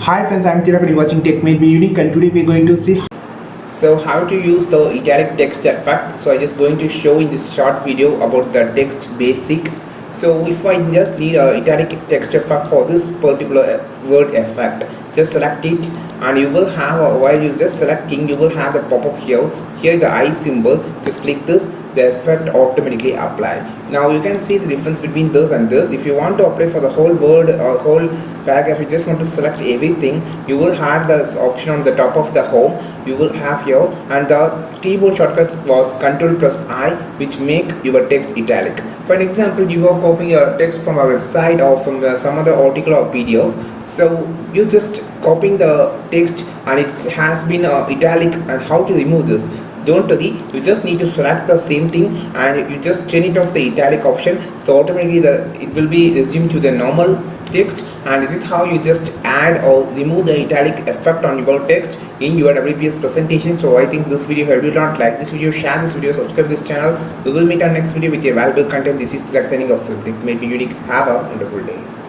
Hi friends, I'm Tilak and you're watching Tech Made Me Unique, and today we're going to see how to use the italic text effect. So I'm just going to show in this short video about the text basic. So if I just need a italic text effect for this particular word effect, just select it and you will have while you just selecting, you will have the pop-up here the I symbol. Just click this, the effect automatically apply. Now you can see the difference between this and this. If you want to apply for the whole word or whole paragraph, you just want to select everything, you will have this option on the top of the home. You will have here, and the keyboard shortcut was Ctrl plus I, which make your text italic. For an example, you are copying your text from a website or from some other article or PDF. So you just copying the text and it has been italic. And how to remove this? Don't worry, you just need to select the same thing and you just turn it off the italic option, so automatically it will be resumed to the normal text. And this is how you just add or remove the italic effect on your text in your WPS presentation. So I think this video helped you. Not like this video, share this video, subscribe this channel. We will meet our next video with a valuable content. This is Tilak signing off. It may be unique. Have a wonderful day.